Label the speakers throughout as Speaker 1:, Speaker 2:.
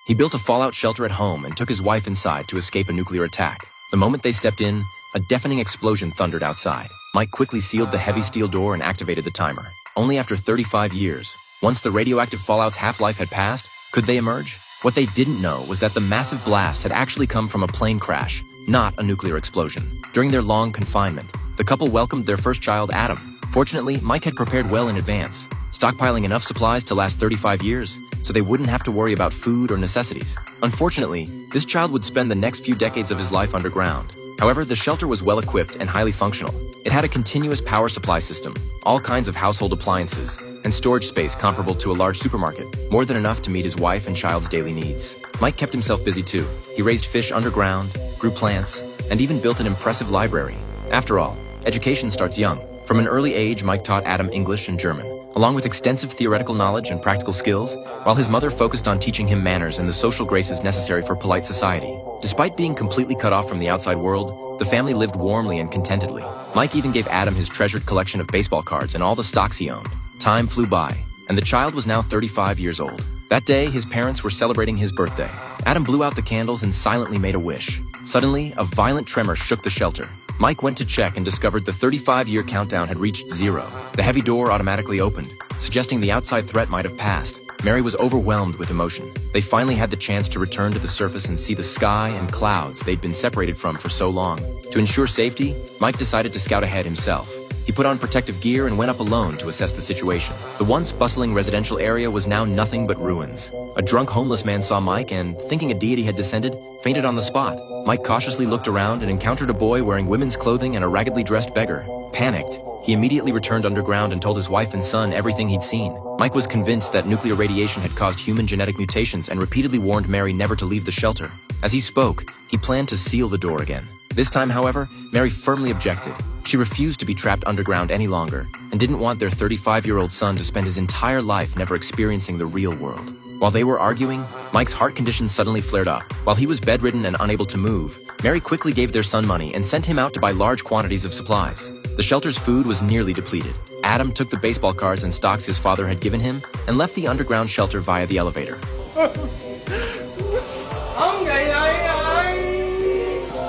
Speaker 1: He built a fallout shelter at home and took his wife inside to escape a nuclear attack. The moment they stepped in, a deafening explosion thundered outside. Mike quickly sealed the heavy steel door and activated the timer. Only after 35 years, once the radioactive fallout's half-life had passed, could they emerge? What they didn't know was that the massive blast had actually come from a plane crash, not a nuclear explosion. During their long confinement, the couple welcomed their first child, Adam. Fortunately, Mike had prepared well in advance, stockpiling enough supplies to last 35 years, so they wouldn't have to worry about food or necessities. Unfortunately, this child would spend the next few decades of his life underground. However, the shelter was well-equipped and highly functional. It had a continuous power supply system, all kinds of household appliances, and storage space comparable to a large supermarket, more than enough to meet his wife and child's daily needs. Mike kept himself busy too. He raised fish underground, grew plants, and even built an impressive library. After all, education starts young. From an early age, Mike taught Adam English and German, along with extensive theoretical knowledge and practical skills, while his mother focused on teaching him manners and the social graces necessary for polite society. Despite being completely cut off from the outside world, the family lived warmly and contentedly. Mike even gave Adam his treasured collection of baseball cards and all the stocks he owned. Time flew by, and the child was now 35 years old. That day, his parents were celebrating his birthday. Adam blew out the candles and silently made a wish. Suddenly, a violent tremor shook the shelter. Mike went to check and discovered the 35-year countdown had reached 0. The heavy door automatically opened, suggesting the outside threat might have passed. Mary was overwhelmed with emotion. They finally had the chance to return to the surface and see the sky and clouds they'd been separated from for so long. To ensure safety, Mike decided to scout ahead himself. He put on protective gear and went up alone to assess the situation. The once bustling residential area was now nothing but ruins. A drunk homeless man saw Mike and, thinking a deity had descended, fainted on the spot. Mike cautiously looked around and encountered a boy wearing women's clothing and a raggedly dressed beggar. Panicked, he immediately returned underground and told his wife and son everything he'd seen. Mike was convinced that nuclear radiation had caused human genetic mutations and repeatedly warned Mary never to leave the shelter. As he spoke, he planned to seal the door again. This time, however, Mary firmly objected. She refused to be trapped underground any longer and didn't want their 35-year-old son to spend his entire life never experiencing the real world. While they were arguing, Mike's heart condition suddenly flared up. While he was bedridden and unable to move, Mary quickly gave their son money and sent him out to buy large quantities of supplies. The shelter's food was nearly depleted. Adam took the baseball cards and stocks his father had given him and left the underground shelter via the elevator.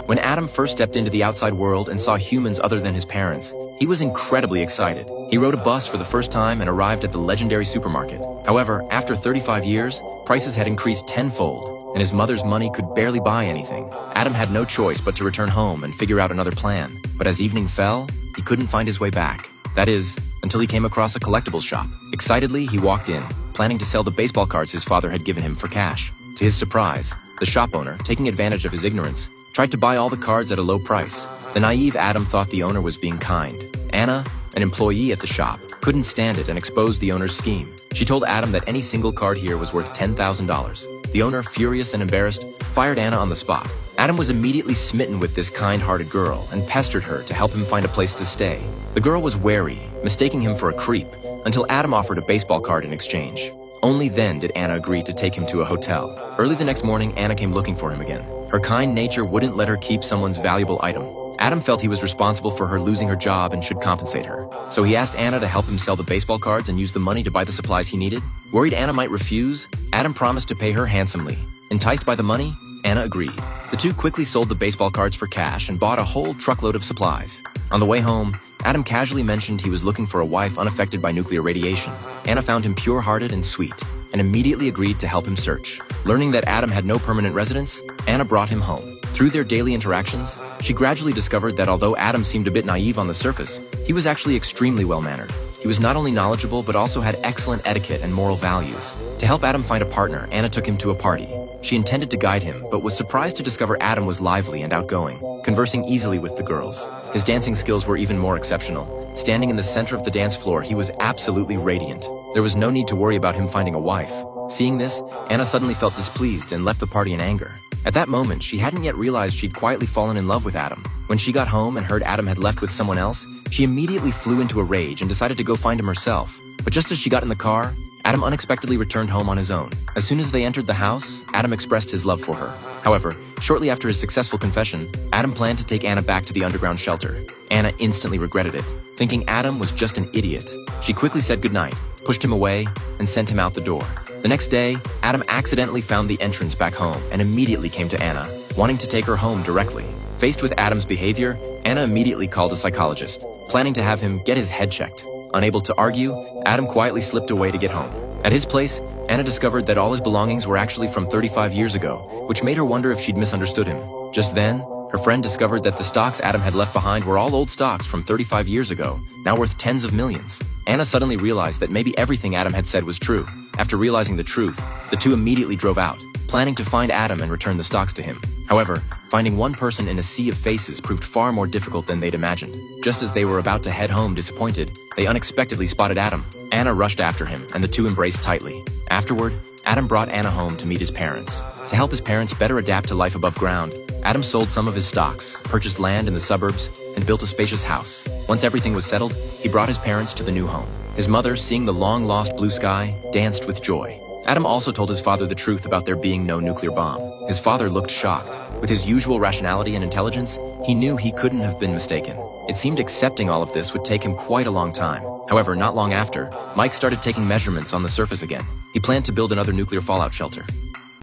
Speaker 1: When Adam first stepped into the outside world and saw humans other than his parents, he was incredibly excited. He rode a bus for the first time and arrived at the legendary supermarket. However, after 35 years, prices had increased tenfold, and his mother's money could barely buy anything. Adam had no choice but to return home and figure out another plan. But as evening fell, he couldn't find his way back. That is, until he came across a collectibles shop. Excitedly, he walked in, planning to sell the baseball cards his father had given him for cash. To his surprise, the shop owner, taking advantage of his ignorance, tried to buy all the cards at a low price. The naive Adam thought the owner was being kind. Anna, an employee at the shop, couldn't stand it and exposed the owner's scheme. She told Adam that any single card here was worth $10,000. The owner, furious and embarrassed, fired Anna on the spot. Adam was immediately smitten with this kind-hearted girl and pestered her to help him find a place to stay. The girl was wary, mistaking him for a creep, until Adam offered a baseball card in exchange. Only then did Anna agree to take him to a hotel. Early the next morning, Anna came looking for him again. Her kind nature wouldn't let her keep someone's valuable item. Adam felt he was responsible for her losing her job and should compensate her. So he asked Anna to help him sell the baseball cards and use the money to buy the supplies he needed. Worried Anna might refuse, Adam promised to pay her handsomely. Enticed by the money, Anna agreed. The two quickly sold the baseball cards for cash and bought a whole truckload of supplies. On the way home, Adam casually mentioned he was looking for a wife unaffected by nuclear radiation. Anna found him pure-hearted and sweet, and immediately agreed to help him search. Learning that Adam had no permanent residence, Anna brought him home. Through their daily interactions, she gradually discovered that although Adam seemed a bit naive on the surface, he was actually extremely well-mannered. He was not only knowledgeable, but also had excellent etiquette and moral values. To help Adam find a partner, Anna took him to a party. She intended to guide him, but was surprised to discover Adam was lively and outgoing, conversing easily with the girls. His dancing skills were even more exceptional. Standing in the center of the dance floor, he was absolutely radiant. There was no need to worry about him finding a wife. Seeing this, Anna suddenly felt displeased and left the party in anger. At that moment, she hadn't yet realized she'd quietly fallen in love with Adam. When she got home and heard Adam had left with someone else, she immediately flew into a rage and decided to go find him herself. But just as she got in the car, Adam unexpectedly returned home on his own. As soon as they entered the house, Adam expressed his love for her. However, shortly after his successful confession, Adam planned to take Anna back to the underground shelter. Anna instantly regretted it. Thinking Adam was just an idiot, she quickly said goodnight, pushed him away, and sent him out the door. The next day, Adam accidentally found the entrance back home and immediately came to Anna, wanting to take her home directly. Faced with Adam's behavior, Anna immediately called a psychologist, planning to have him get his head checked. Unable to argue, Adam quietly slipped away to get home. At his place, Anna discovered that all his belongings were actually from 35 years ago, which made her wonder if she'd misunderstood him. Just then, her friend discovered that the stocks Adam had left behind were all old stocks from 35 years ago, now worth tens of millions. Anna suddenly realized that maybe everything Adam had said was true. After realizing the truth, the two immediately drove out, planning to find Adam and return the stocks to him. However, finding one person in a sea of faces proved far more difficult than they'd imagined. Just as they were about to head home disappointed, they unexpectedly spotted Adam. Anna rushed after him, and the two embraced tightly. Afterward, Adam brought Anna home to meet his parents. To help his parents better adapt to life above ground, Adam sold some of his stocks, purchased land in the suburbs, and built a spacious house. Once everything was settled, he brought his parents to the new home. His mother, seeing the long-lost blue sky, danced with joy. Adam also told his father the truth about there being no nuclear bomb. His father looked shocked. With his usual rationality and intelligence, he knew he couldn't have been mistaken. It seemed accepting all of this would take him quite a long time. However, not long after, Mike started taking measurements on the surface again. He planned to build another nuclear fallout shelter.